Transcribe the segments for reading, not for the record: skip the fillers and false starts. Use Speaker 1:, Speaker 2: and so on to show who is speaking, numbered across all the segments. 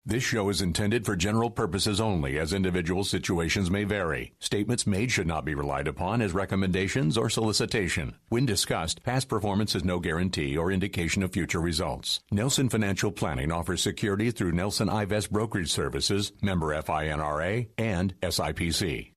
Speaker 1: This show is intended for general purposes only, as individual situations may vary. Statements made should not be relied upon as recommendations or solicitation. When discussed, past performance is no guarantee or indication of future results. Nelson Financial Planning offers securities through Nelson Ivest Brokerage Services, member FINRA, and SIPC.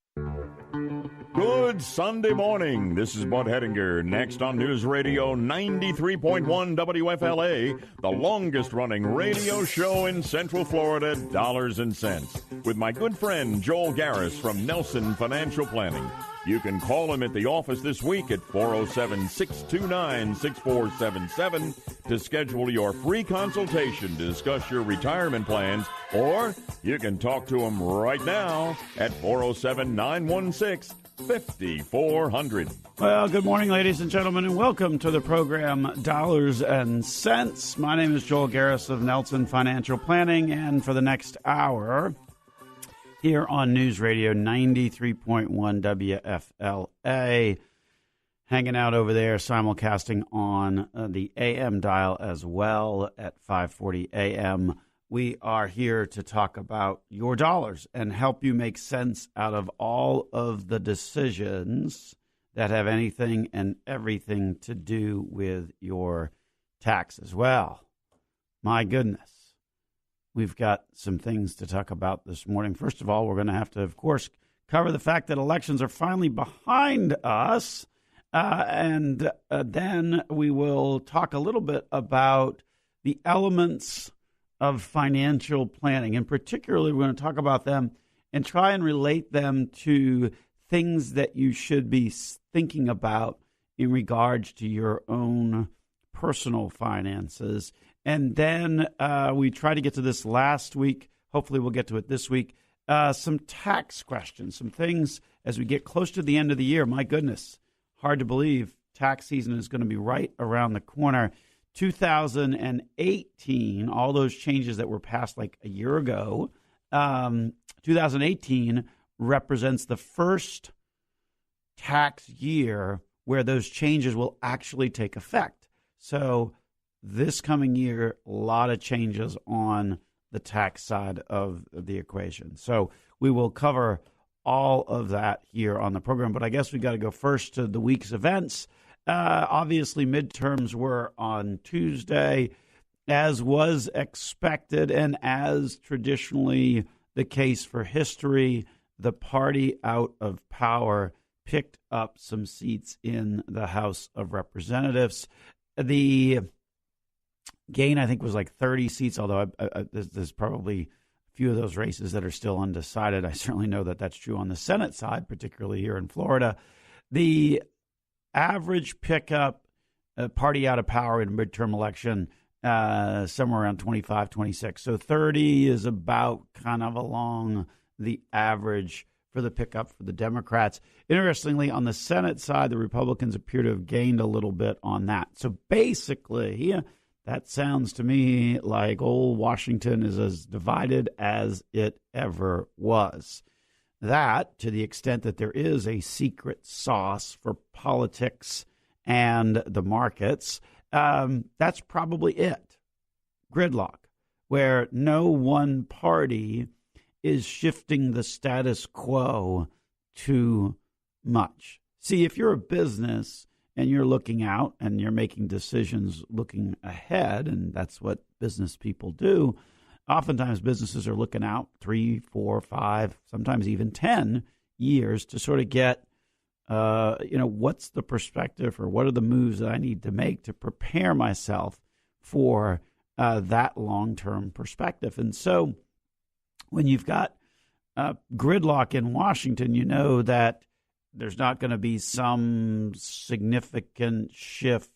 Speaker 2: Good Sunday morning. This is Bud Hettinger. Next on News Radio 93.1 WFLA, the longest-running radio show in Central Florida, Dollars and Cents, with my good friend Joel Garris from Nelson Financial Planning. You can call him at the office this week at 407-629-6477 to schedule your free consultation to discuss your retirement plans, or you can talk to him right now at 407-916-5400.
Speaker 3: Well, good morning, ladies and gentlemen, and welcome to the program Dollars and Cents. My name is Joel Garris of Nelson Financial Planning, and for the next hour here on News Radio 93.1 WFLA, hanging out over there, simulcasting on the AM dial as well at 540 AM. We are here to talk about your dollars and help you make sense out of all of the decisions that have anything and everything to do with your taxes. Well, my goodness, we've got some things to talk about this morning. First of all, we're going to have to, of course, cover the fact that elections are finally behind us. And then we will talk a little bit about the elements of financial planning. And particularly, we're going to talk about them and try and relate them to things that you should be thinking about in regards to your own personal finances. And then we try to get to this last week. Hopefully we'll get to it this week. Some tax questions, some things as we get close to the end of the year. My goodness, hard to believe tax season is going to be right around the corner. 2018, all those changes that were passed like a year ago, 2018 represents the first tax year where those changes will actually take effect. So this coming year, a lot of changes on the tax side of the equation. So we will cover all of that here on the program. But I guess we got to go first to the week's events. Obviously, midterms were on Tuesday, as was expected, and as traditionally the case for history, the party out of power picked up some seats in the House of Representatives. The gain, I think, was like 30 seats, although there's probably a few of those races that are still undecided. I certainly know that that's true on the Senate side, particularly here in Florida. The average pickup, party out of power in a midterm election, somewhere around 25, 26. So 30 is about kind of along the average for the pickup for the Democrats. Interestingly, on the Senate side, the Republicans appear to have gained a little bit on that. So basically, that sounds to me like old Washington is as divided as it ever was. That, to the extent that there is a secret sauce for politics and the markets, that's probably it. Gridlock, where no one party is shifting the status quo too much. See, if you're a business and you're looking out and you're making decisions looking ahead, and that's what business people do, oftentimes businesses are looking out 3, 4, 5, sometimes even 10 years to sort of get, what's the perspective or what are the moves that I need to make to prepare myself for that long-term perspective. And so when you've got gridlock in Washington, you know that there's not going to be some significant shift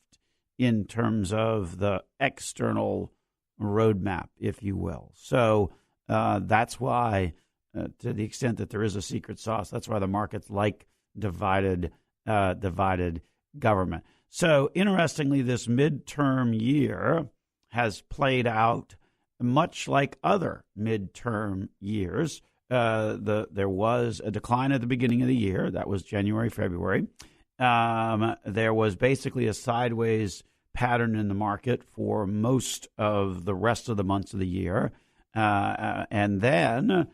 Speaker 3: in terms of the external roadmap, if you will. So that's why, to the extent that there is a secret sauce, that's why the markets like divided government. So interestingly, this midterm year has played out much like other midterm years. There was a decline at the beginning of the year. That was January, February. There was basically a sideways pattern in the market for most of the rest of the months of the year. And then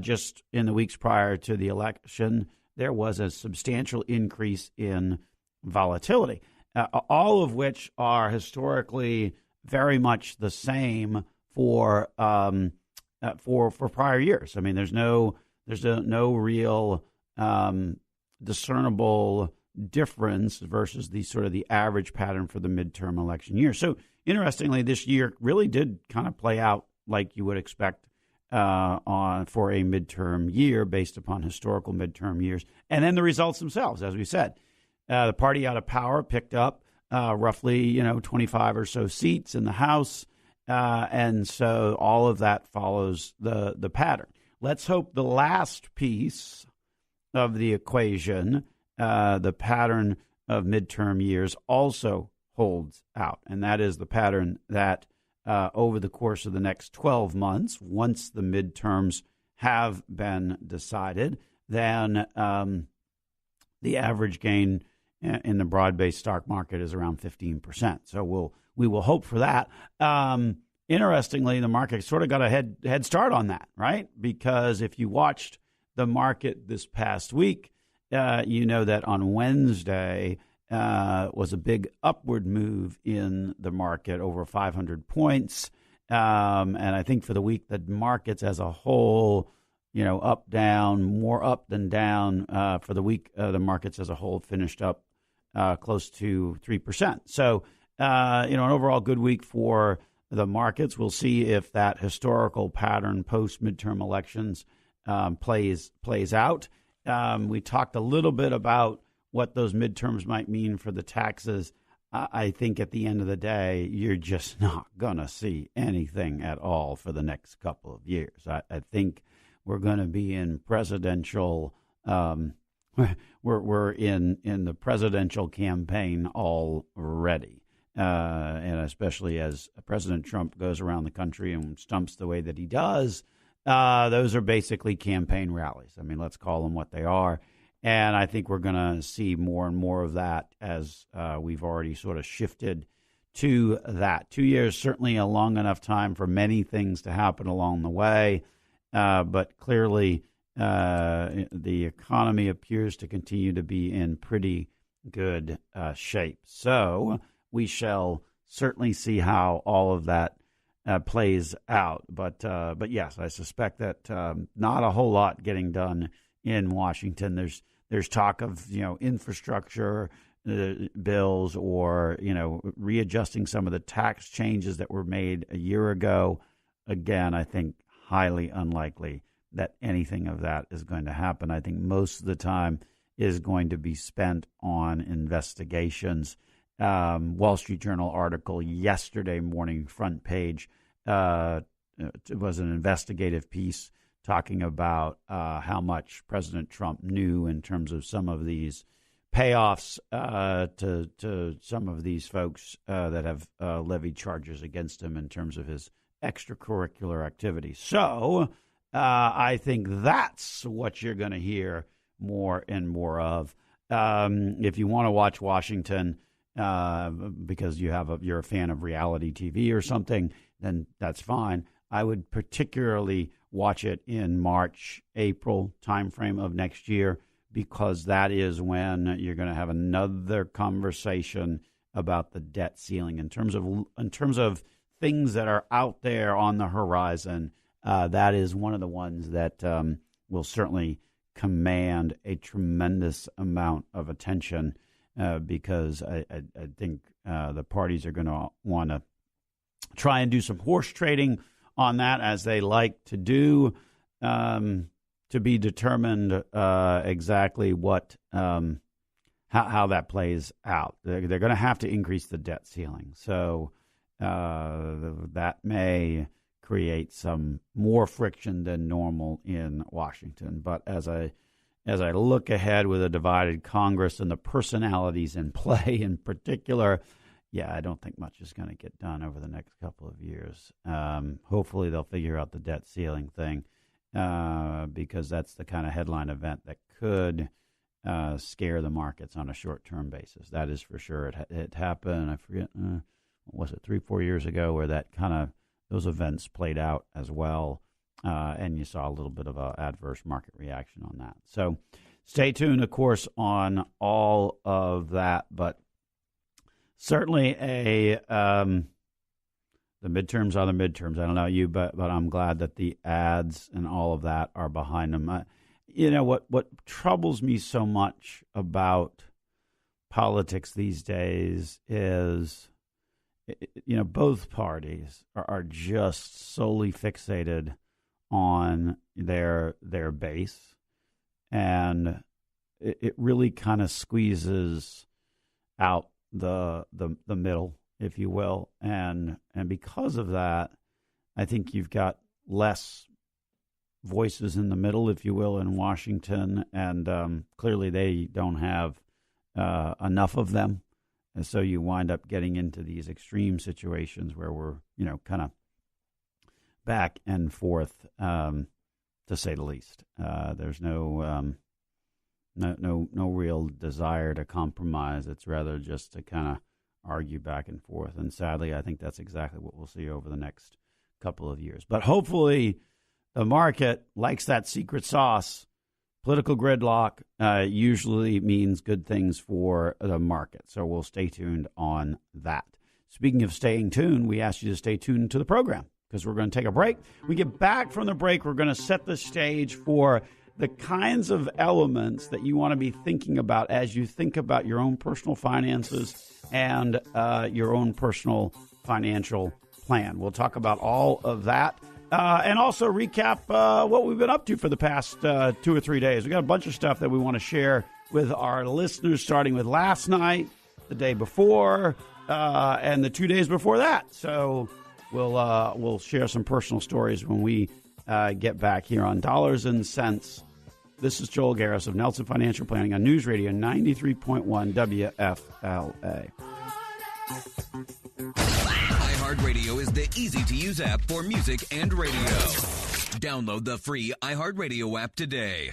Speaker 3: just in the weeks prior to the election, there was a substantial increase in volatility, all of which are historically very much the same for prior years. I mean, there's no real discernible difference versus the sort of the average pattern for the midterm election year. So interestingly, this year really did kind of play out like you would expect for a midterm year based upon historical midterm years. And then the results themselves, as we said, the party out of power picked up roughly 25 or so seats in the House. And so all of that follows the pattern. Let's hope the last piece of the equation, the pattern of midterm years, also holds out. And that is the pattern that over the course of the next 12 months, once the midterms have been decided, then the average gain in the broad-based stock market is around 15%. So we will hope for that. Interestingly, the market sort of got a head start on that, right? Because if you watched the market this past week, you know that on Wednesday was a big upward move in the market, over 500 points. And I think for the week, the markets as a whole, up, down, more up than down. For the week, the markets as a whole finished up close to 3%. So, an overall good week for the markets. We'll see if that historical pattern post-midterm elections plays out. We talked a little bit about what those midterms might mean for the taxes. I think at the end of the day, you're just not going to see anything at all for the next couple of years. I think we're going to be in presidential we're in the presidential campaign already. And especially as President Trump goes around the country and stumps the way that he does, those are basically campaign rallies. I mean, let's call them what they are. And I think we're going to see more and more of that as we've already sort of shifted to that. 2 years, certainly a long enough time for many things to happen along the way. But clearly, the economy appears to continue to be in pretty good shape. So we shall certainly see how all of that plays out. But yes, I suspect that not a whole lot getting done in Washington. There's talk of infrastructure bills or readjusting some of the tax changes that were made a year ago. Again, I think highly unlikely that anything of that is going to happen. I think most of the time is going to be spent on investigations. Wall Street Journal article yesterday morning, front page, it was an investigative piece talking about how much President Trump knew in terms of some of these payoffs to some of these folks that have levied charges against him in terms of his extracurricular activities. So I think that's what you're going to hear more and more of. If you want to watch Washington because you're a fan of reality TV or something, then that's fine. I would particularly watch it in March, April timeframe of next year, because that is when you're going to have another conversation about the debt ceiling in terms of things that are out there on the horizon. That is one of the ones that will certainly command a tremendous amount of attention because I think the parties are going to want to try and do some horse trading on that, as they like to do, to be determined exactly what how that plays out. They're going to have to increase the debt ceiling, so that may create some more friction than normal in Washington. But as I look ahead with a divided Congress and the personalities in play in particular, I don't think much is going to get done over the next couple of years. Hopefully they'll figure out the debt ceiling thing because that's the kind of headline event that could scare the markets on a short-term basis. That is for sure. It happened, I forget, what was it, 3-4 years ago, where that kind of those events played out as well. And you saw a little bit of an adverse market reaction on that. So stay tuned, of course, on all of that. But certainly the midterms are the midterms. I don't know you, but I'm glad that the ads and all of that are behind them. What troubles me so much about politics these days is, both parties are just solely fixated on their base, and it really kind of squeezes out the middle, if you will, and because of that, I think you've got less voices in the middle, if you will, in Washington, and clearly they don't have enough of them, and so you wind up getting into these extreme situations where we're kind of back and forth, to say the least. There's no real desire to compromise. It's rather just to kind of argue back and forth. And sadly, I think that's exactly what we'll see over the next couple of years. But hopefully, the market likes that secret sauce. Political gridlock usually means good things for the market. So we'll stay tuned on that. Speaking of staying tuned, we ask you to stay tuned to the program, because we're going to take a break. We get back from the break, we're going to set the stage for the kinds of elements that you want to be thinking about as you think about your own personal finances and your own personal financial plan. We'll talk about all of that and also recap what we've been up to for the past 2 or 3 days. We've got a bunch of stuff that we want to share with our listeners, starting with last night, the day before, and the 2 days before that. So we'll share some personal stories when we get back here on Dollars and Cents. This is Joel Garris of Nelson Financial Planning on News Radio 93.1 WFLA.
Speaker 4: iHeartRadio is the easy-to-use app for music and radio. Download the free iHeartRadio app today.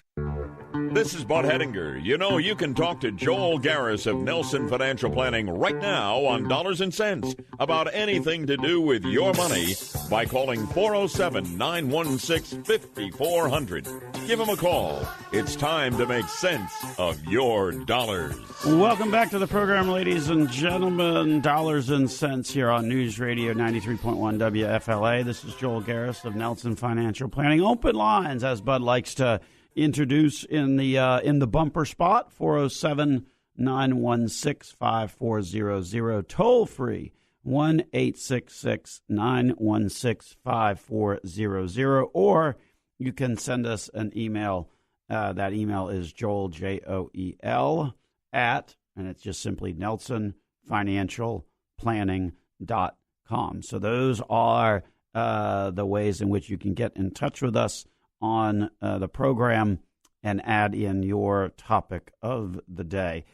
Speaker 2: This is Bud Hedinger. You can talk to Joel Garris of Nelson Financial Planning right now on Dollars and Cents about anything to do with your money by calling 407-916-5400. Give him a call. It's time to make sense of your dollars.
Speaker 3: Welcome back to the program, ladies and gentlemen. Dollars and Cents here on News Radio 93.1 WFLA. This is Joel Garris of Nelson Financial Planning. Open lines, as Bud likes to introduce in the bumper spot, 407-916-5400, toll free 1-866-916-5400, or you can send us an email. That email is Joel, Joel, at, and it's just simply NelsonFinancialPlanning.com. So those are the ways in which you can get in touch with us on the program and add in your topic of the day.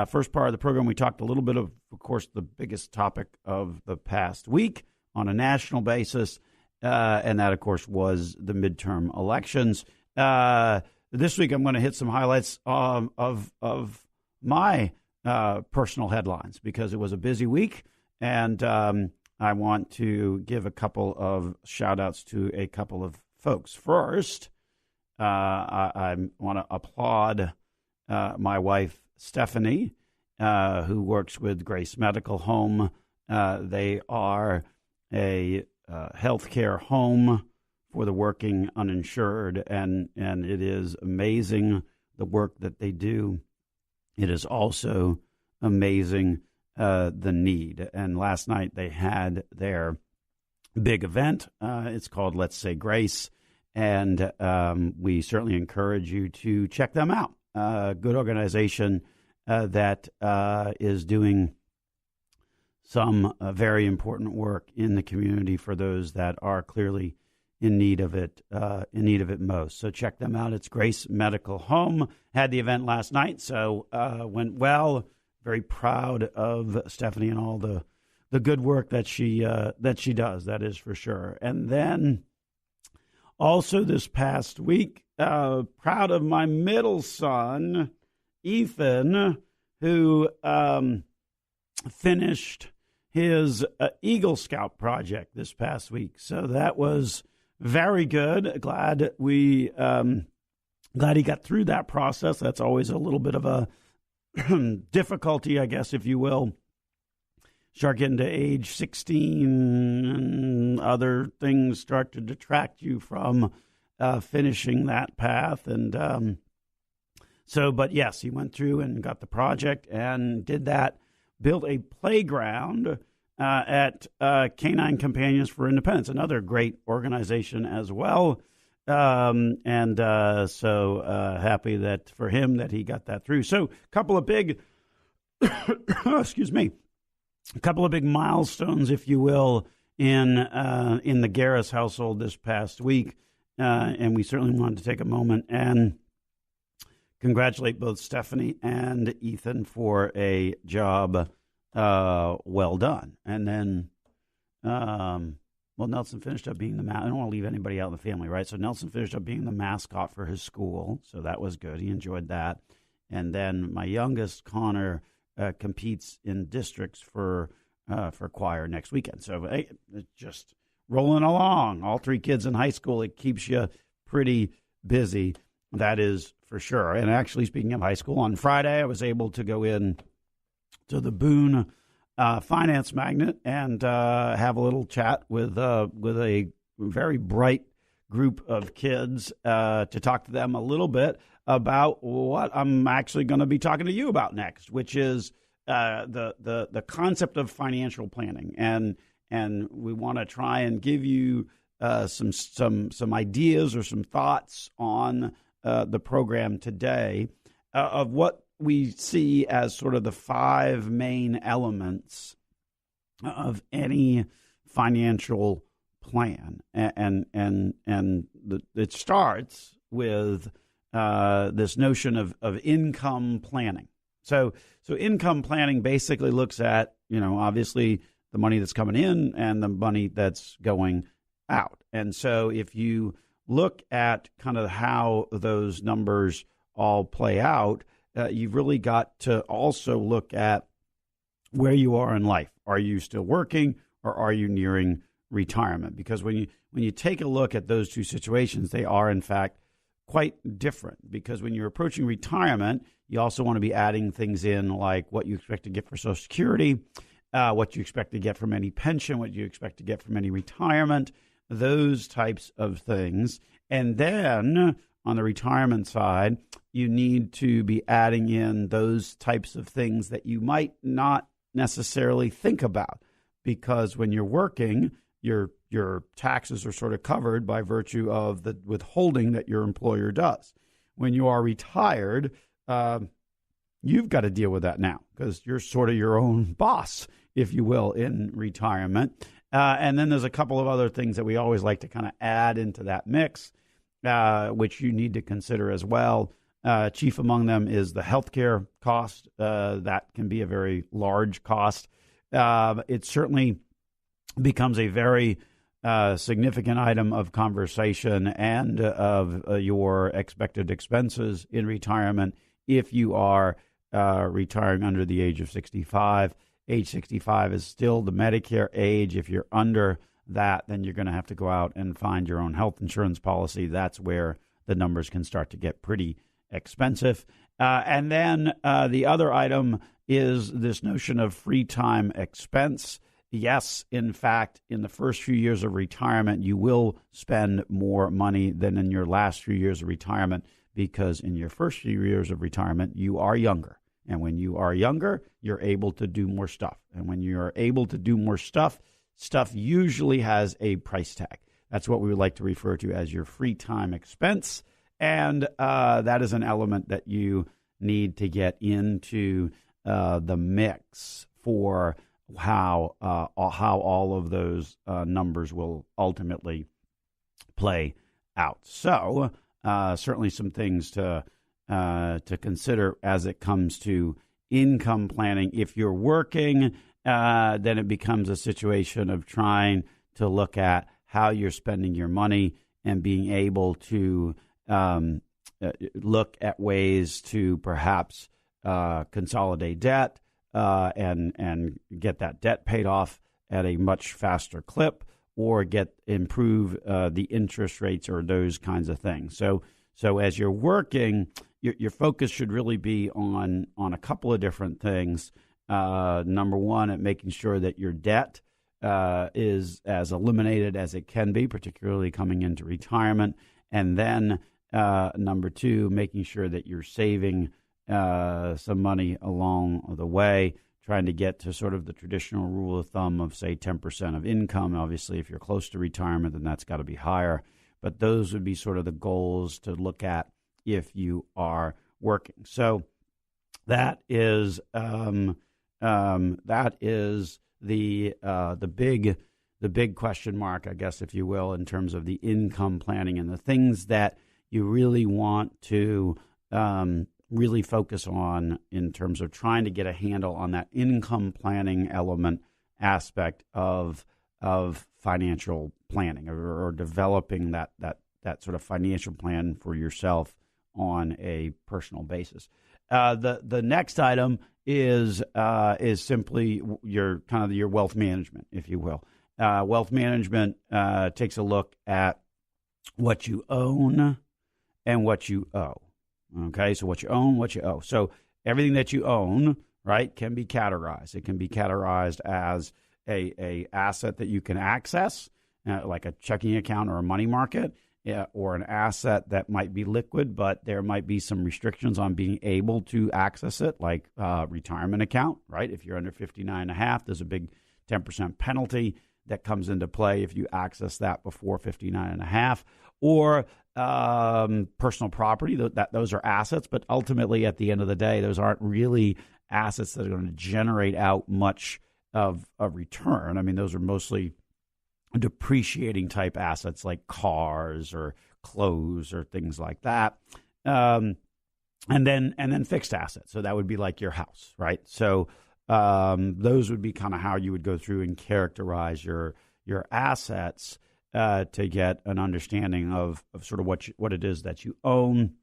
Speaker 3: First part of the program, we talked a little bit of course, the biggest topic of the past week on a national basis, and that, of course, was the midterm elections. This week, I'm going to hit some highlights of my personal headlines because it was a busy week, and I want to give a couple of shout-outs to a couple of folks. First, I want to applaud my wife, Stephanie, who works with Grace Medical Home. They are a healthcare home for the working uninsured, and it is amazing the work that they do. It is also amazing the need. And last night they had their big event. It's called Let's Say Grace, and we certainly encourage you to check them out. Good organization that is doing some very important work in the community for those that are clearly in need of it most. So check them out. It's Grace Medical Home. Had the event last night, so went well. Very proud of Stephanie and all the good work that she does. That is for sure. And then also this past week, proud of my middle son, Ethan, who finished his Eagle Scout project this past week. So that was very good. Glad he got through that process. That's always a little bit of a difficulty, I guess, if you will. Start getting to age 16 and other things start to detract you from finishing that path. And but yes, he went through and got the project and did that, built a playground at Canine Companions for Independence, another great organization as well. So happy that for him that he got that through. So a couple of big, excuse me, a couple of big milestones, if you will, in the Garris household this past week. And we certainly wanted to take a moment and congratulate both Stephanie and Ethan for a job well done. And then, Nelson finished up being I don't want to leave anybody out in the family, right? So Nelson finished up being the mascot for his school. So that was good. He enjoyed that. And then my youngest, Connor, competes in districts for choir next weekend. So it's just rolling along. All three kids in high school, it keeps you pretty busy. That is for sure. And actually, speaking of high school, on Friday, I was able to go in to the Boone Finance Magnet and have a little chat with a very bright group of kids to talk to them a little bit about what I'm actually going to be talking to you about next, which is the concept of financial planning. And we want to try and give you some ideas or some thoughts on the program today of what we see as sort of the five main elements of any financial plan. And it starts with this notion of income planning. So income planning basically looks at, obviously the money that's coming in and the money that's going out. And so if you look at kind of how those numbers all play out, you've really got to also look at where you are in life. Are you still working or are you nearing retirement? Because when you take a look at those two situations, they are in fact quite different. Because when you're approaching retirement, you also want to be adding things in like what you expect to get for Social Security, what you expect to get from any pension, what you expect to get from any retirement, those types of things. And then on the retirement side, you need to be adding in those types of things that you might not necessarily think about, because when you're working, your taxes are sort of covered by virtue of the withholding that your employer does. When you are retired, you've got to deal with that now because you're sort of your own boss, if you will, in retirement. And then there's a couple of other things that we always like to kind of add into that mix, which you need to consider as well. Chief among them is the healthcare cost. That can be a very large cost. It certainly becomes a very significant item of conversation and of your expected expenses in retirement if you are retiring under the age of 65. Age 65 is still the Medicare age. If you're under that, then you're going to have to go out and find your own health insurance policy. That's where the numbers can start to get pretty expensive. And then the other item is this notion of free time expense. Yes, in fact, in the first few years of retirement, you will spend more money than in your last few years of retirement, because in your first few years of retirement, you are younger. And when you are younger, you're able to do more stuff. And when you're able to do more stuff usually has a price tag. That's what we would like to refer to as your free time expense. And that is an element that you need to get into the mix for how all of those numbers will ultimately play out. So certainly some things to consider as it comes to income planning. If you're working, then it becomes a situation of trying to look at how you're spending your money and being able to look at ways to perhaps consolidate debt, and get that debt paid off at a much faster clip, or improve the interest rates or those kinds of things. So as you're working, your focus should really be on a couple of different things. Number one, at making sure that your debt is as eliminated as it can be, particularly coming into retirement. And then number two, making sure that you're saving some money along the way, trying to get to sort of the traditional rule of thumb of, say, 10% of income. Obviously, if you're close to retirement, then that's got to be higher. But those would be sort of the goals to look at if you are working. So that is the big question mark, I guess, if you will, in terms of the income planning and the things that you really want to really focus on in terms of trying to get a handle on that income planning element aspect of financial planning, or developing that sort of financial plan for yourself on a personal basis. The next item is simply your wealth management, if you will. Wealth management takes a look at what you own and what you owe. Okay, so what you own, what you owe. So everything that you own, right, can be categorized. It can be categorized as a asset that you can access, like a checking account or a money market, or an asset that might be liquid, but there might be some restrictions on being able to access it, like retirement account, right? If you're under 59 and a half, there's a big 10% penalty that comes into play if you access that before 59 and a half, or personal property. Those are assets, but ultimately at the end of the day, those aren't really assets that are going to generate out much of a return. I mean, those are mostly depreciating type assets like cars or clothes or things like that. And then fixed assets. So that would be like your house, right? So those would be kind of how you would go through and characterize your assets to get an understanding of sort of what it is that you own.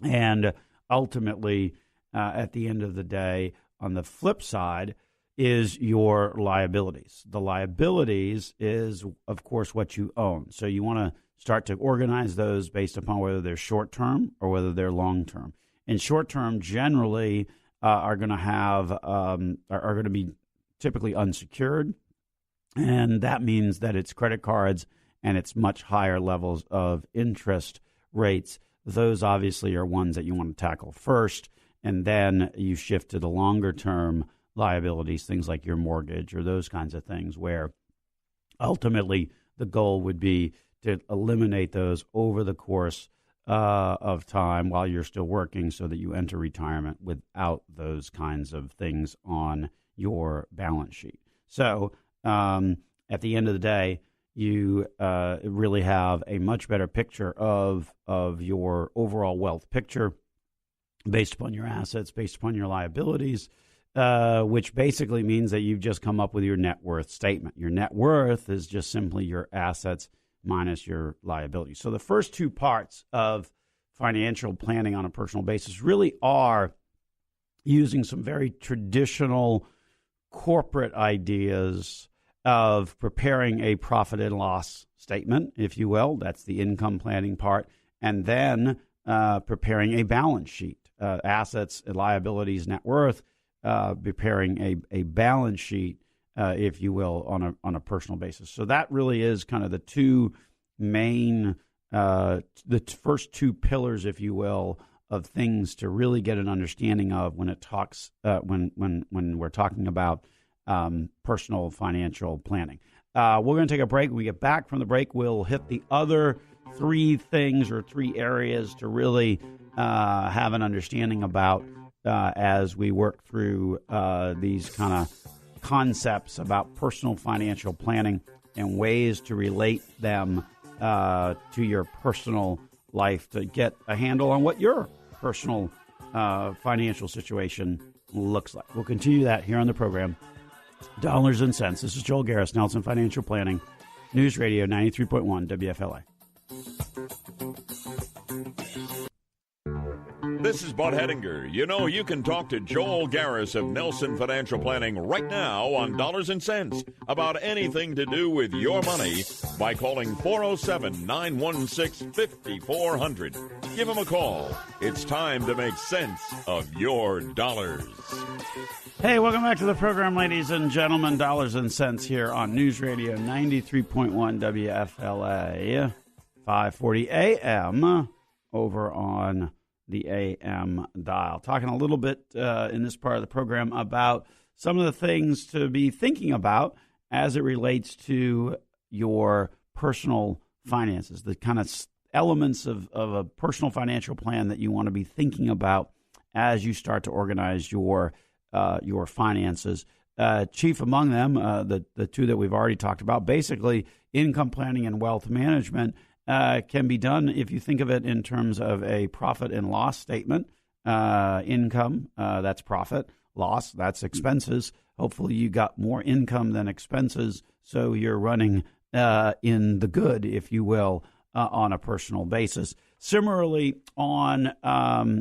Speaker 3: And ultimately, at the end of the day, on the flip side, is your liabilities. The liabilities is, of course, what you own. So you want to start to organize those based upon whether they're short-term or whether they're long-term. And short-term generally are going to be typically unsecured, and that means that it's credit cards and it's much higher levels of interest rates. Those obviously are ones that you want to tackle first, and then you shift to the longer-term liabilities, things like your mortgage or those kinds of things, where ultimately the goal would be to eliminate those over the course of time while you're still working, so that you enter retirement without those kinds of things on your balance sheet. So at the end of the day, you really have a much better picture of your overall wealth picture based upon your assets, based upon your liabilities, which basically means that you've just come up with your net worth statement. Your net worth is just simply your assets minus your liabilities. So the first two parts of financial planning on a personal basis really are using some very traditional corporate ideas of preparing a profit and loss statement, if you will. That's the income planning part. And then preparing a balance sheet, assets, liabilities, net worth, preparing a balance sheet, if you will, on a personal basis. So that really is kind of the two main, the first two pillars, if you will, of things to really get an understanding of when it talks when we're talking about personal financial planning. We're going to take a break. When we get back from the break, we'll hit the other three things or three areas to really have an understanding about as we work through these kind of concepts about personal financial planning and ways to relate them to your personal life to get a handle on what your personal financial situation looks like. We'll continue that here on the program. Dollars and Cents. This is Joel Garris, Nelson Financial Planning, News Radio 93.1 WFLA.
Speaker 2: This is Bud Hedinger. You know, you can talk to Joel Garris of Nelson Financial Planning right now on Dollars and Cents about anything to do with your money by calling 407-916-5400. Give him a call. It's time to make sense of your dollars.
Speaker 3: Hey, welcome back to the program, ladies and gentlemen. Dollars and Cents here on News Radio 93.1 WFLA, 540 AM over on the AM dial. Talking a little bit in this part of the program about some of the things to be thinking about as it relates to your personal finances, the kind of elements of a personal financial plan that you want to be thinking about as you start to organize your finances. Chief among them, the two that we've already talked about, basically income planning and wealth management, can be done if you think of it in terms of a profit and loss statement. Income, that's profit. Loss, that's expenses. Hopefully you got more income than expenses, so you're running in the good, if you will, on a personal basis. Similarly, on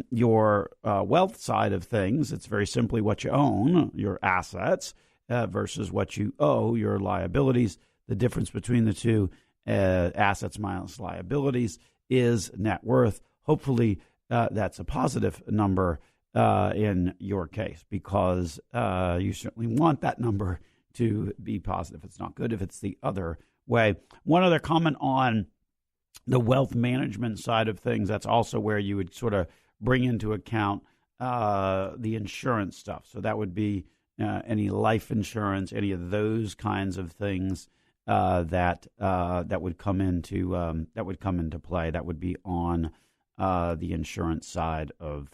Speaker 3: your wealth side of things, it's very simply what you own, your assets, versus what you owe, your liabilities. The difference between the two, assets minus liabilities, is net worth. Hopefully, that's a positive number in your case, because you certainly want that number to be positive. It's not good if it's the other way. One other comment on the wealth management side of things, that's also where you would sort of bring into account the insurance stuff. So that would be any life insurance, any of those kinds of things that would come into play. That would be on the insurance side of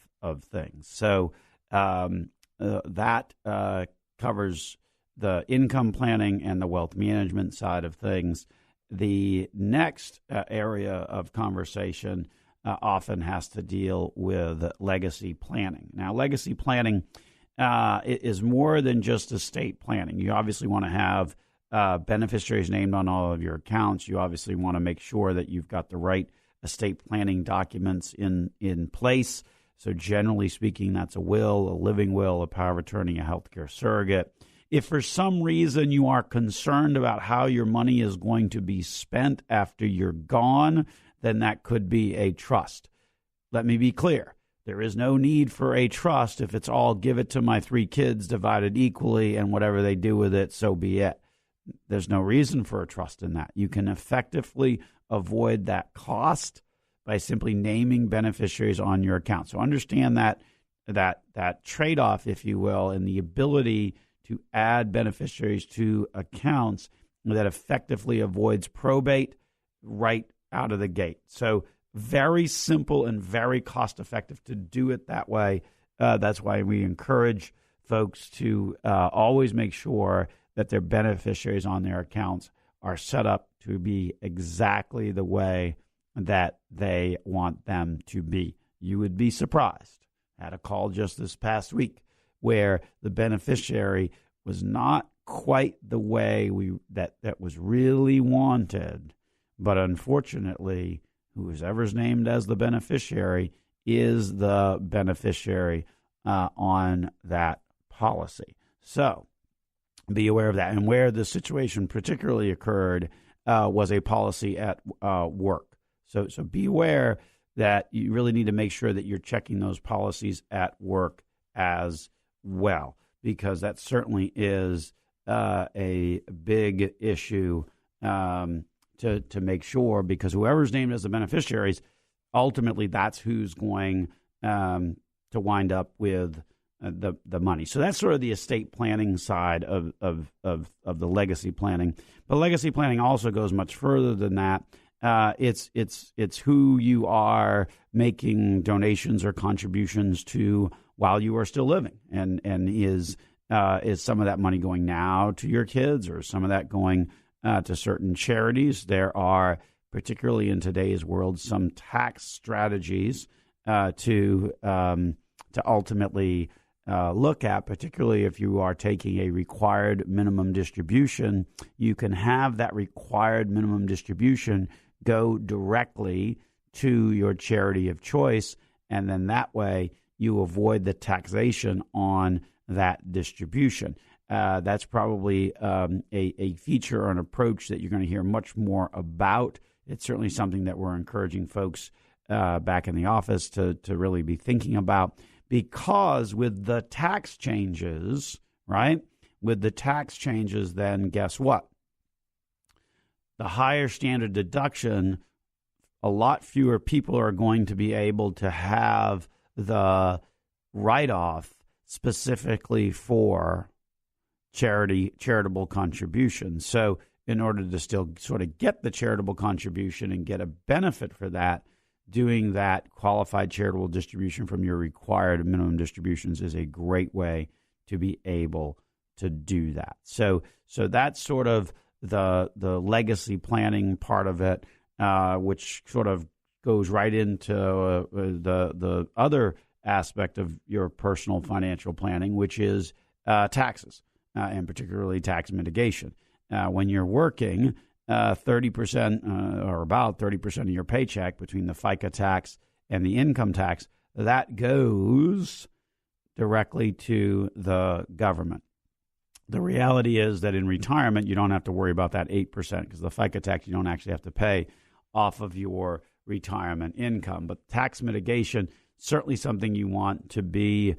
Speaker 3: things. So that covers the income planning and the wealth management side of things. The next area of conversation often has to deal with legacy planning. Now, legacy planning is more than just estate planning. You obviously want to have beneficiaries named on all of your accounts. You obviously want to make sure that you've got the right estate planning documents in place. So generally speaking, that's a will, a living will, a power of attorney, a healthcare surrogate. If for some reason you are concerned about how your money is going to be spent after you're gone, then that could be a trust. Let me be clear. There is no need for a trust if it's all give it to my 3 kids divided equally and whatever they do with it, so be it. There's no reason for a trust in that. You can effectively avoid that cost by simply naming beneficiaries on your account. So understand that trade-off, if you will, and the ability to add beneficiaries to accounts that effectively avoids probate right out of the gate. So very simple and very cost-effective to do it that way. That's why we encourage folks to always make sure that their beneficiaries on their accounts are set up to be exactly the way that they want them to be. You would be surprised. I had a call just this past week where the beneficiary was not quite the way that was really wanted, but unfortunately, whoever's named as the beneficiary is the beneficiary on that policy. So be aware of that. And where the situation particularly occurred was a policy at work. So be aware that you really need to make sure that you're checking those policies at work as well, because that certainly is a big issue to make sure, because whoever's named as the beneficiaries, ultimately that's who's going to wind up with the money. So that's sort of the estate planning side of the legacy planning. But legacy planning also goes much further than that. It's who you are making donations or contributions to while you are still living, and is some of that money going now to your kids, or some of that going to certain charities? There are, particularly in today's world, some tax strategies to ultimately look at, particularly if you are taking a required minimum distribution. You can have that required minimum distribution go directly to your charity of choice, and then that way you avoid the taxation on that distribution. That's probably a feature or an approach that you're going to hear much more about. It's certainly something that we're encouraging folks back in the office to really be thinking about, because with the tax changes, right? With the tax changes, then guess what? The higher standard deduction, a lot fewer people are going to be able to have the write-off specifically for charitable contributions. So in order to still sort of get the charitable contribution and get a benefit for that, doing that qualified charitable distribution from your required minimum distributions is a great way to be able to do that. So that's sort of the legacy planning part of it, which sort of goes right into the other aspect of your personal financial planning, which is taxes, and particularly tax mitigation. When you're working, 30% or about 30% of your paycheck between the FICA tax and the income tax, that goes directly to the government. The reality is that in retirement, you don't have to worry about that 8% because the FICA tax you don't actually have to pay off of your retirement income. But tax mitigation, certainly something you want to be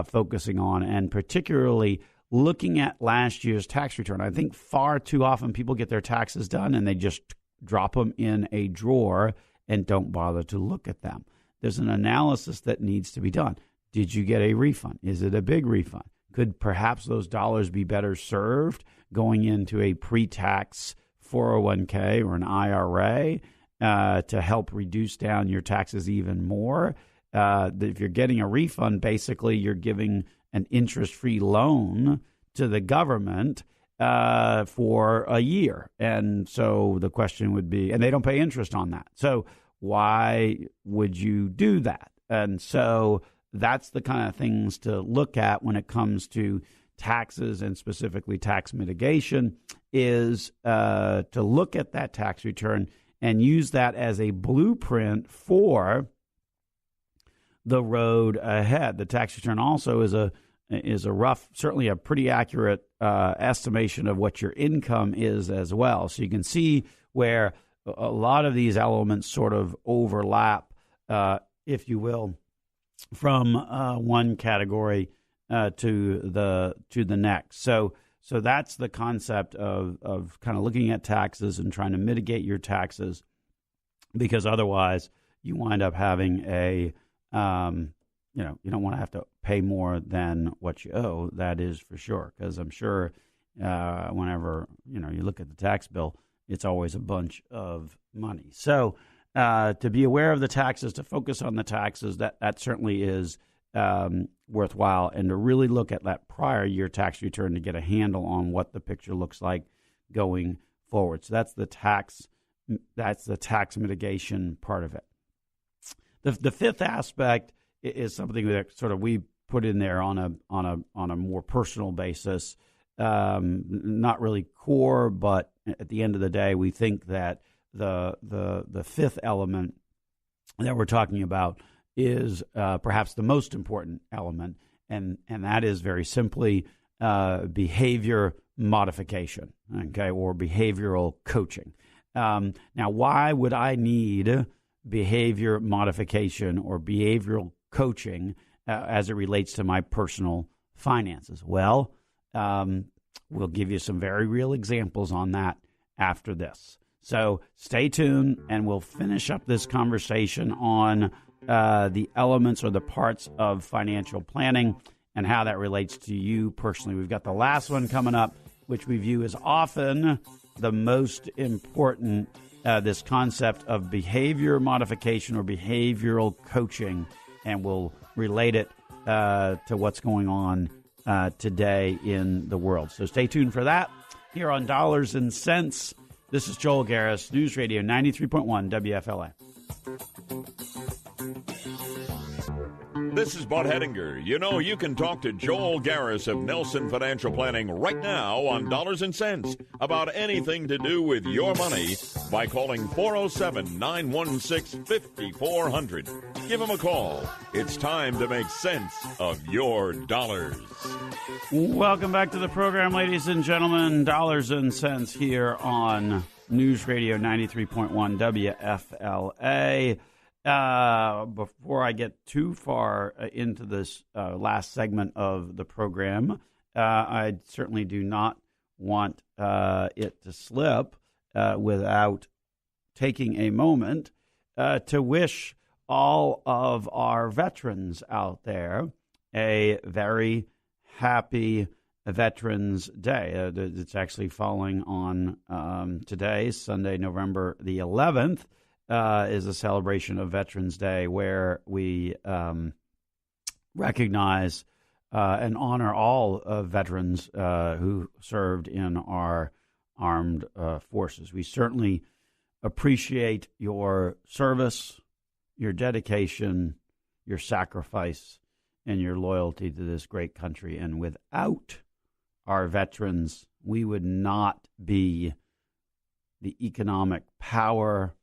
Speaker 3: focusing on, and particularly looking at last year's tax return. I think far too often people get their taxes done and they just drop them in a drawer and don't bother to look at them. There's an analysis that needs to be done. Did you get a refund? Is it a big refund? Could perhaps those dollars be better served going into a pre-tax 401k or an IRA to help reduce down your taxes even more? If you're getting a refund, basically you're giving an interest-free loan to the government for a year. And so the question would be, and they don't pay interest on that. So why would you do that? And so that's the kind of things to look at when it comes to taxes, and specifically tax mitigation, is to look at that tax return and use that as a blueprint for the road ahead. The tax return also is a rough, certainly a pretty accurate estimation of what your income is as well. So you can see where a lot of these elements sort of overlap, if you will, from one category to the next. So that's the concept of kind of looking at taxes and trying to mitigate your taxes, because otherwise you wind up having a you don't want to have to pay more than what you owe. That is for sure, because I'm sure whenever you look at the tax bill, it's always a bunch of money. So to be aware of the taxes, to focus on the taxes, that certainly is worthwhile, and to really look at that prior year tax return to get a handle on what the picture looks like going forward. So that's the tax mitigation part of it. The fifth aspect is something that sort of we put in there on a more personal basis, not really core, but at the end of the day, we think that the fifth element that we're talking about is perhaps the most important element, and that is very simply behavior modification, okay, or behavioral coaching. Now, why would I need behavior modification or behavioral coaching as it relates to my personal finances? Well, we'll give you some very real examples on that after this. So stay tuned, and we'll finish up this conversation on the elements or the parts of financial planning and how that relates to you personally. We've got the last one coming up, which we view as often the most important, this concept of behavior modification or behavioral coaching, and we'll relate it to what's going on today in the world. So stay tuned for that here on Dollars and Cents. This is Joel Garris, News Radio 93.1 WFLA.
Speaker 2: This is Bud Hedinger. You can talk to Joel Garris of Nelson Financial Planning right now on Dollars and Cents about anything to do with your money by calling 407-916-5400. Give them a call. It's time to make sense of your dollars.
Speaker 3: Welcome back to the program, ladies and gentlemen. Dollars and Cents here on News Radio 93.1 WFLA. Before I get too far into this last segment of the program, I certainly do not want it to slip without taking a moment to wish all of our veterans out there a very happy Veterans Day. It's actually falling on today, Sunday, November the 11th, is a celebration of Veterans Day where we recognize and honor all veterans who served in our armed forces. We certainly appreciate your service, your dedication, your sacrifice, and your loyalty to this great country. And without our veterans, we would not be the economic power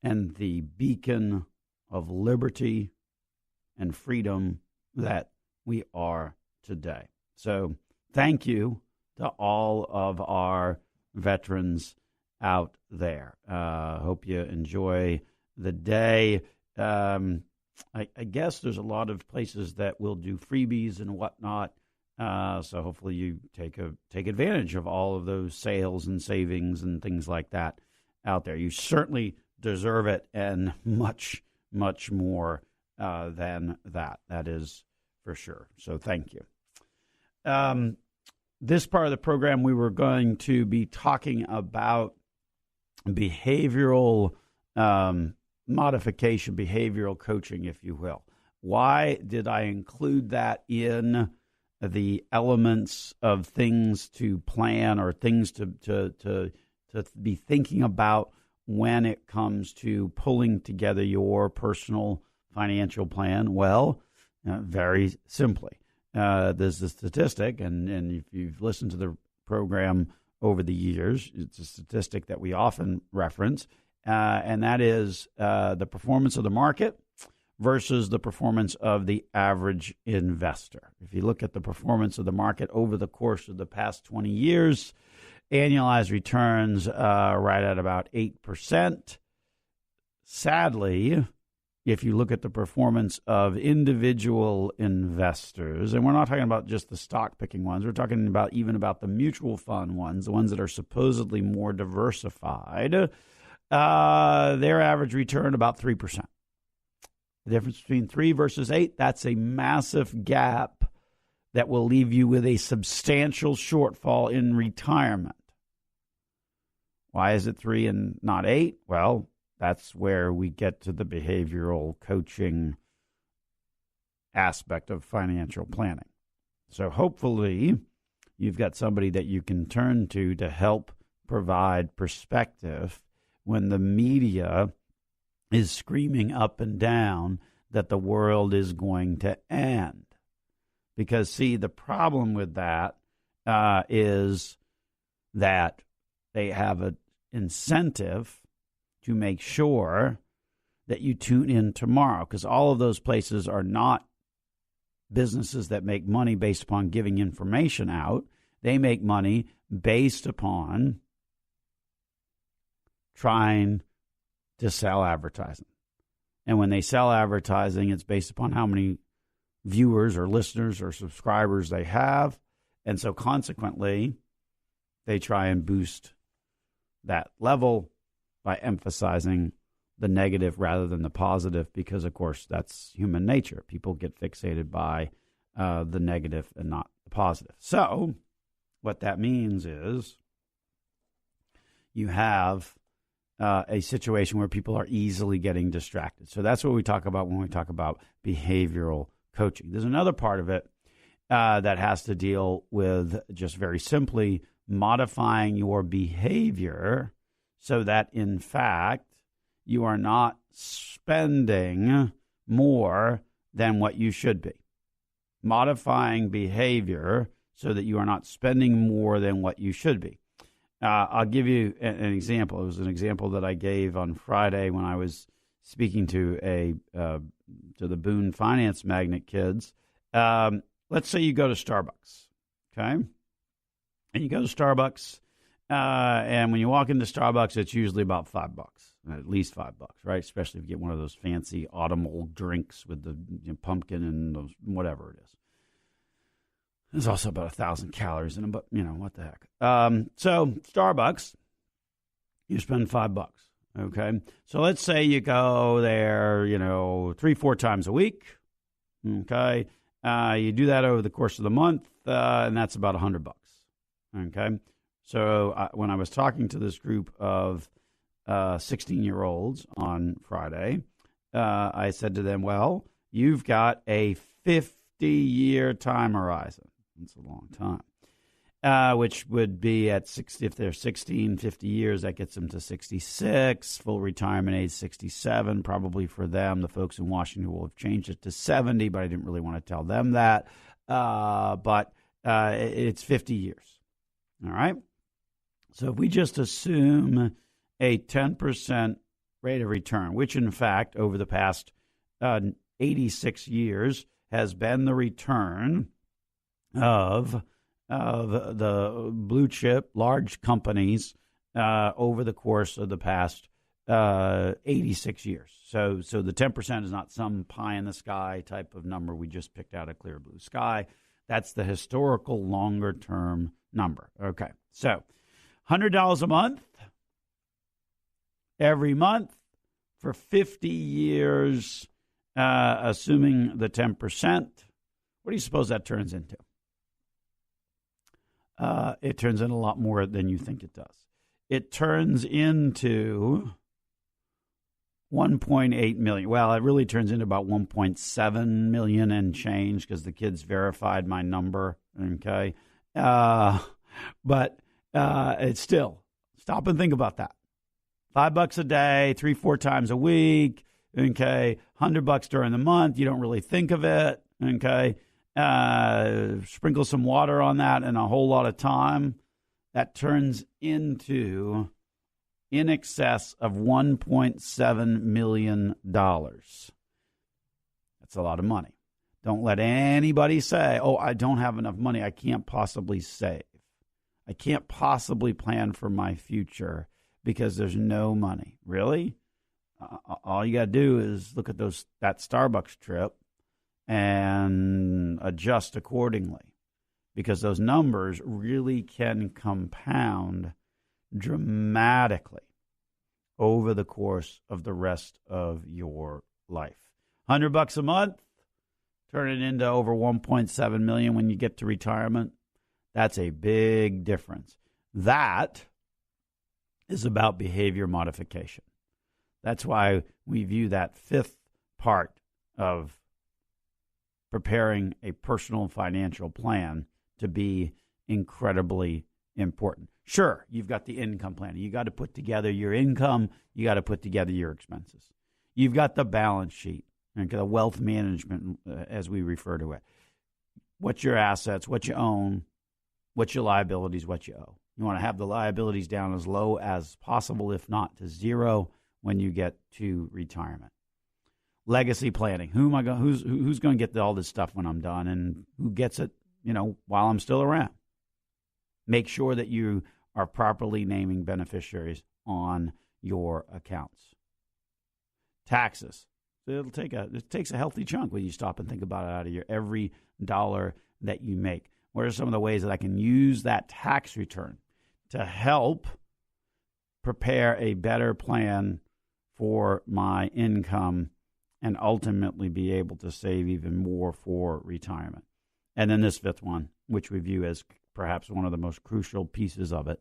Speaker 3: and the beacon of liberty and freedom that we are today. So thank you to all of our veterans out there. Hope you enjoy the day. I guess there's a lot of places that will do freebies and whatnot. So hopefully you take advantage of all of those sales and savings and things like that out there. You certainly deserve it, and much, much more than that. That is for sure. So thank you. This part of the program, we were going to be talking about behavioral modification, behavioral coaching, if you will. Why did I include that in the elements of things to plan or things to be thinking about when it comes to pulling together your personal financial plan? Well, very simply, there's a statistic, and if you've listened to the program over the years, it's a statistic that we often reference, and that is the performance of the market versus the performance of the average investor. If you look at the performance of the market over the course of the past 20 years, annualized returns right at about 8%. Sadly, if you look at the performance of individual investors, and we're not talking about just the stock picking ones, we're talking about even about the mutual fund ones, the ones that are supposedly more diversified, their average return about 3%. The difference between 3 versus 8, that's a massive gap that will leave you with a substantial shortfall in retirement. Why is it 3 and not 8? Well, that's where we get to the behavioral coaching aspect of financial planning. So hopefully you've got somebody that you can turn to help provide perspective when the media is screaming up and down that the world is going to end. Because, see, the problem with that is that they have an incentive to make sure that you tune in tomorrow, because all of those places are not businesses that make money based upon giving information out. They make money based upon trying to sell advertising. And when they sell advertising, it's based upon how many viewers or listeners or subscribers they have. And so consequently, they try and boost that level by emphasizing the negative rather than the positive, because, of course, that's human nature. People get fixated by the negative and not the positive. So what that means is you have a situation where people are easily getting distracted. So that's what we talk about when we talk about behavioral coaching. There's another part of it that has to deal with just very simply modifying your behavior so that, in fact, you are not spending more than what you should be. Modifying behavior so that you are not spending more than what you should be. I'll give you an example. It was an example that I gave on Friday when I was speaking to the Boone Finance Magnet kids. Let's say you go to Starbucks, okay? And you go to Starbucks, and when you walk into Starbucks, it's usually about $5, at least $5, right? Especially if you get one of those fancy autumnal drinks with the pumpkin and those, whatever it is. There's also about 1,000 calories in them, but, what the heck. So Starbucks, you spend $5, okay? So let's say you go there, 3-4 times a week, okay? You do that over the course of the month, and that's about $100, okay? So when I was talking to this group of 16-year-olds on Friday, I said to them, well, you've got a 50-year time horizon. It's a long time, which would be at 60, if they're 16, 50 years, that gets them to 66, full retirement age 67, probably for them. The folks in Washington will have changed it to 70, but I didn't really want to tell them that. But it's 50 years, all right? So if we just assume a 10% rate of return, which in fact over the past 86 years has been the return of the blue chip large companies over the course of the past 86 years. So the 10% is not some pie in the sky type of number we just picked out of clear blue sky. That's the historical longer term number. Okay, so $100 a month every month for 50 years, assuming the 10%. What do you suppose that turns into? It turns in a lot more than you think it does. It turns into 1.8 million. Well, it really turns into about 1.7 million and change because the kids verified my number. Okay. But it's still, stop and think about that. $5 a day, 3-4 times a week. Okay. $100 during the month. You don't really think of it. Okay. Sprinkle some water on that and a whole lot of time. That turns into in excess of $1.7 million. That's a lot of money. Don't let anybody say, oh, I don't have enough money. I can't possibly save. I can't possibly plan for my future because there's no money. Really? All you got to do is look at that Starbucks trip and adjust accordingly, because those numbers really can compound dramatically over the course of the rest of your life. $100 a month, turn it into over 1.7 million when you get to retirement. That's a big difference. That is about behavior modification. That's why we view that fifth part of preparing a personal financial plan to be incredibly important. Sure, you've got the income plan. You got to put together your income. You got to put together your expenses. You've got the balance sheet, the wealth management, as we refer to it. What's your assets, what you own, what's your liabilities, what you owe. You want to have the liabilities down as low as possible, if not to zero, when you get to retirement. Legacy planning. Who's going to get all this stuff when I'm done, and who gets it, while I'm still around? Make sure that you are properly naming beneficiaries on your accounts. Taxes. It takes a healthy chunk when you stop and think about it out of your every dollar that you make. What are some of the ways that I can use that tax return to help prepare a better plan for my income and ultimately be able to save even more for retirement? And then this fifth one, which we view as perhaps one of the most crucial pieces of it,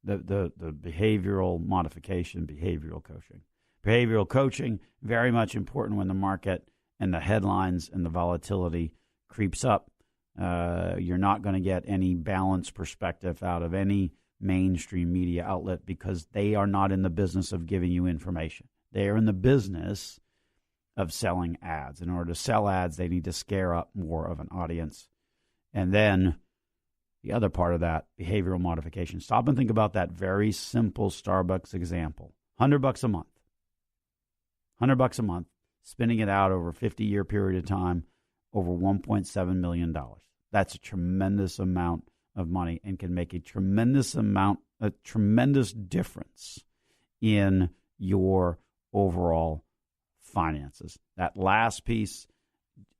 Speaker 3: the behavioral modification, behavioral coaching. Behavioral coaching, very much important when the market and the headlines and the volatility creeps up. You're not going to get any balanced perspective out of any mainstream media outlet because they are not in the business of giving you information. They are in the business of selling ads. In order to sell ads, they need to scare up more of an audience. And then, the other part of that, behavioral modification. Stop and think about that very simple Starbucks example. $100 a month. $100 a month, spinning it out over a 50-year period of time, over $1.7 million. That's a tremendous amount of money and can make a tremendous difference in your overall finances. That last piece,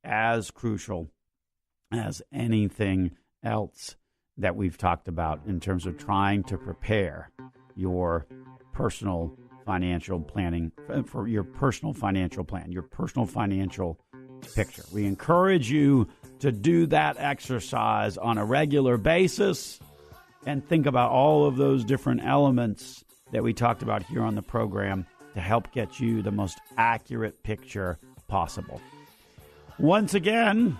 Speaker 3: as crucial as anything else that we've talked about in terms of trying to prepare your personal financial planning for your personal financial plan, your personal financial picture. We encourage you to do that exercise on a regular basis and think about all of those different elements that we talked about here on the program to help get you the most accurate picture possible. Once again,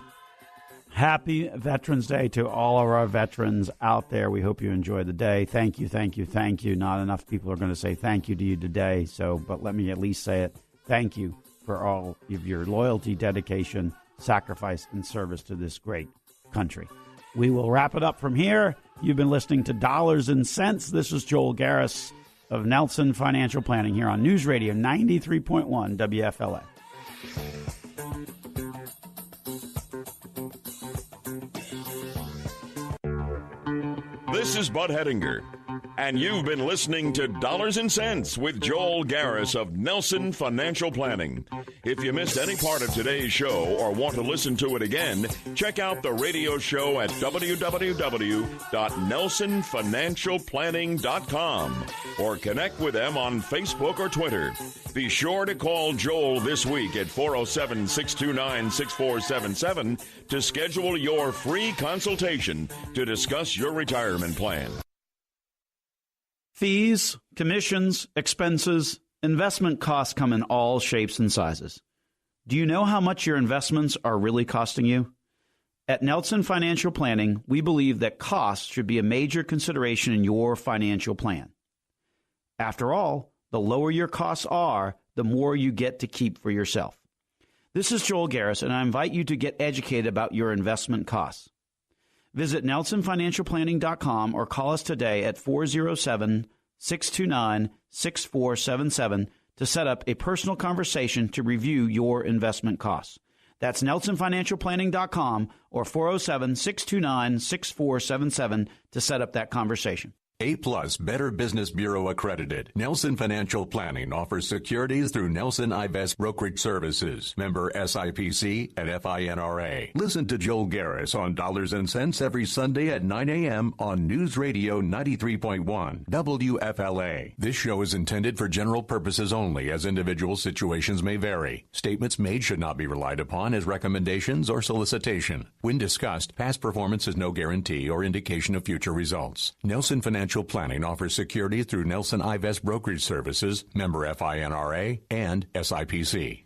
Speaker 3: happy Veterans Day to all of our veterans out there. We hope you enjoy the day. Thank you, thank you, thank you. Not enough people are going to say thank you to you today, but let me at least say it. Thank you for all of your loyalty, dedication, sacrifice, and service to this great country. We will wrap it up from here. You've been listening to Dollars and Cents. This is Joel Garris of Nelson Financial Planning here on News Radio 93.1 WFLA.
Speaker 2: This is Bud Hettinger, and you've been listening to Dollars and Cents with Joel Garris of Nelson Financial Planning. If you missed any part of today's show or want to listen to it again, check out the radio show at www.nelsonfinancialplanning.com or connect with them on Facebook or Twitter. Be sure to call Joel this week at 407-629-6477 to schedule your free consultation to discuss your retirement plan.
Speaker 3: Fees, commissions, expenses, investment costs come in all shapes and sizes. Do you know how much your investments are really costing you? At Nelson Financial Planning, we believe that costs should be a major consideration in your financial plan. After all, the lower your costs are, the more you get to keep for yourself. This is Joel Garris, and I invite you to get educated about your investment costs. Visit nelsonfinancialplanning.com or call us today at 407-629-6477 to set up a personal conversation to review your investment costs. That's nelsonfinancialplanning.com or 407-629-6477 to set up that conversation.
Speaker 1: A-plus Better Business Bureau accredited. Nelson Financial Planning offers securities through Nelson Ivest Brokerage Services. Member SIPC and FINRA. Listen to Joel Garris on Dollars and Cents every Sunday at 9 a.m. on News Radio 93.1 WFLA. This show is intended for general purposes only, as individual situations may vary. Statements made should not be relied upon as recommendations or solicitation. When discussed, past performance is no guarantee or indication of future results. Nelson Financial Planning offers securities through Nelson Ivest Brokerage Services, member FINRA, and SIPC.